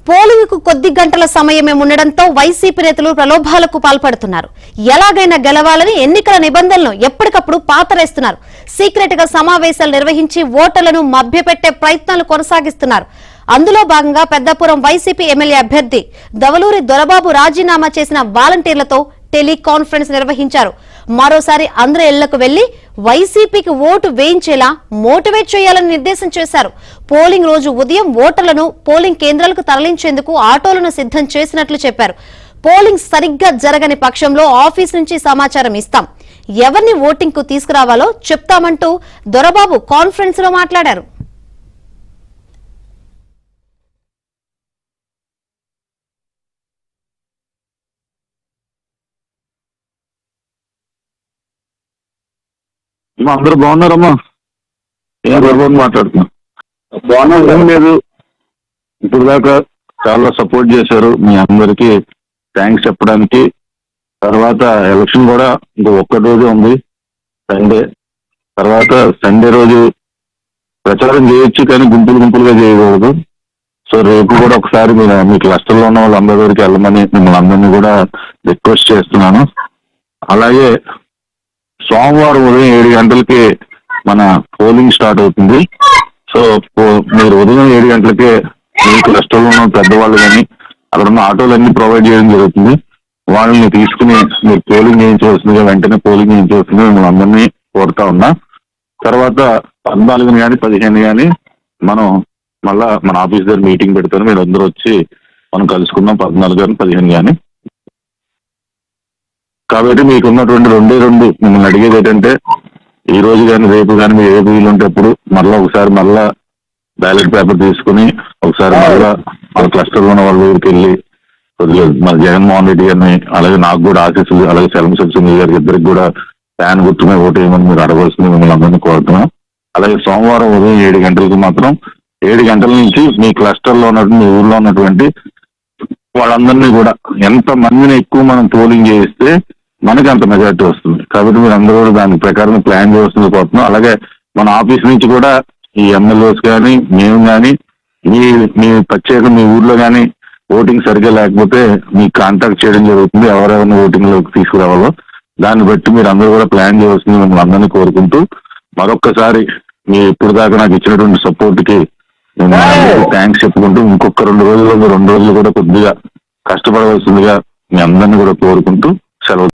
Polling కు కొద్ది గంటల సమయమే ఉండడంతో వైసీపీ నేతలు ప్రలోభాలకు పాల్పడుతున్నారు. ఎలాగైనా గెలవాలని ఎన్నికల నిబంధనలను ఎప్పటికప్పుడు పాతరేస్తున్నారు. సీక్రెట్ గా సమావేశాలు నిర్వహించి ఓటర్లను మభ్యపెట్టే ప్రయత్నాలు కొనసాగిస్తున్నారు. అందులో భాగంగా పెద్దపురం వైసీపీ ఎమ్మెల్యే అభ్యర్థి దవలూరి దొరబాబు రాజీనామా చేసిన వాలంటీర్లతో టెలికాన్ఫరెన్స్ నిర్వహించారు. మరోసారి అందరి ఇళ్లకు వెళ్లి వైసీపీకి ఓటు వేయించేలా మోటివేట్ చేయాలని నిర్దేశం చేశారు. పోలింగ్ రోజు ఉదయం ఓటర్లను పోలింగ్ కేంద్రాలకు తరలించేందుకు ఆటోలను సిద్ధం చేసినట్లు చెప్పారు. పోలింగ్ సరిగ్గా జరగని పక్షంలో ఆఫీస్ నుంచి సమాచారం ఇస్తాం, ఎవరిని ఓటింగ్ కు తీసుకురావాలో చెప్తామంటూ దొరబాబు కాన్ఫరెన్స్ లో మాట్లాడారు. అందరూ బాగున్నారమ్మా? ఏం మాట్లాడుతున్నా బాగున్నా లేదు. ఇప్పుడు దాకా చాలా సపోర్ట్ చేశారు. మీ అందరికి థ్యాంక్స్ చెప్పడానికి. తర్వాత ఎలక్షన్ కూడా ఇంకా ఒక్క రోజు ఉంది, సండే. తర్వాత సండే రోజు ప్రచారం చేయొచ్చు, కానీ గుంపులుగా చేయకూడదు. సో రేపు కూడా ఒకసారి మీ క్లస్టర్లో ఉన్న వాళ్ళందరి దగ్గరికి వెళ్ళమని మిమ్మల్ని అందరినీ కూడా రిక్వెస్ట్ చేస్తున్నాను. అలాగే సోమవారం ఉదయం 7 గంటలకి మన పోలింగ్ స్టార్ట్ అవుతుంది. సో మీరు ఉదయం 7 గంటలకే మీ క్లస్టర్లో ఉన్న పెద్దవాళ్ళు కానీ అక్కడ ఉన్న ఆటోలన్నీ ప్రొవైడ్ చేయడం జరుగుతుంది. వాళ్ళని తీసుకుని మీరు పోలింగ్ చేయించవలసిందిగా, వెంటనే పోలింగ్ చేయించవలసిందిగా మిమ్మల్ని అందరినీ కోరుతా ఉన్నా. తర్వాత 14 కానీ 15 కానీ మనం మళ్ళా మన ఆఫీస్ దగ్గర మీటింగ్ పెడతారు. మీరు అందరూ వచ్చి మనం కలుసుకుందాం, 14 కానీ 15 కానీ. కాబట్టి మీకు ఉన్నటువంటి 2 మిమ్మల్ని అడిగేది ఏంటంటే, ఈ రోజు కానీ రేపు కానీ మీరు ఏ వీలుంటే అప్పుడు ఒకసారి బ్యాలెట్ పేపర్ తీసుకుని ఒకసారి వాళ్ళ క్లస్టర్లో ఉన్న వాళ్ళ ఊరికి వెళ్ళి మన జగన్మోహన్ రెడ్డి గారిని, అలాగే నాకు కూడా ఆశీస్సులు, అలాగే సెల్మశెట్టి గారికి ఇద్దరికి కూడా ఫ్యాన్ గుర్తుమే ఓటు వేయమని మీరు అడగవలసింది మిమ్మల్ని అందరినీ కోరుతున్నాం. అలాగే సోమవారం ఉదయం 7 గంటలకి మాత్రం 7 గంటల నుంచి మీ క్లస్టర్లో ఉన్నటువంటి, మీ ఊర్లో ఉన్నటువంటి వాళ్ళందరినీ కూడా ఎంత మందిని ఎక్కువ మనం పోలింగ్ చేయిస్తే మనకి అంత మెజార్టీ వస్తుంది. కాబట్టి మీరు అందరూ కూడా దాని ప్రకారం ప్లాన్ చేస్తుంది పోతున్నాం. అలాగే మన ఆఫీస్ నుంచి కూడా ఈ ఎమ్మెల్యేస్ కానీ మేము కానీ మీ ప్రత్యేక మీ ఊర్లో కానీ ఓటింగ్ సరిగ్గా లేకపోతే మీకు కాంటాక్ట్ చేయడం జరుగుతుంది. ఎవరెవరిని ఓటింగ్లోకి తీసుకురావాలో దాన్ని బట్టి మీరు అందరూ కూడా ప్లాన్ చేయవలసింది మిమ్మల్ని అందరినీ కోరుకుంటూ, మరొక్కసారి మీ ఇప్పుడు దాకా నాకు ఇచ్చినటువంటి సపోర్ట్కి థ్యాంక్స్ చెప్పుకుంటూ, ఇంకొక 2 రోజుల్లో 2 రోజులు కూడా కొద్దిగా కష్టపడవలసిందిగా మీ అందరినీ కూడా కోరుకుంటూ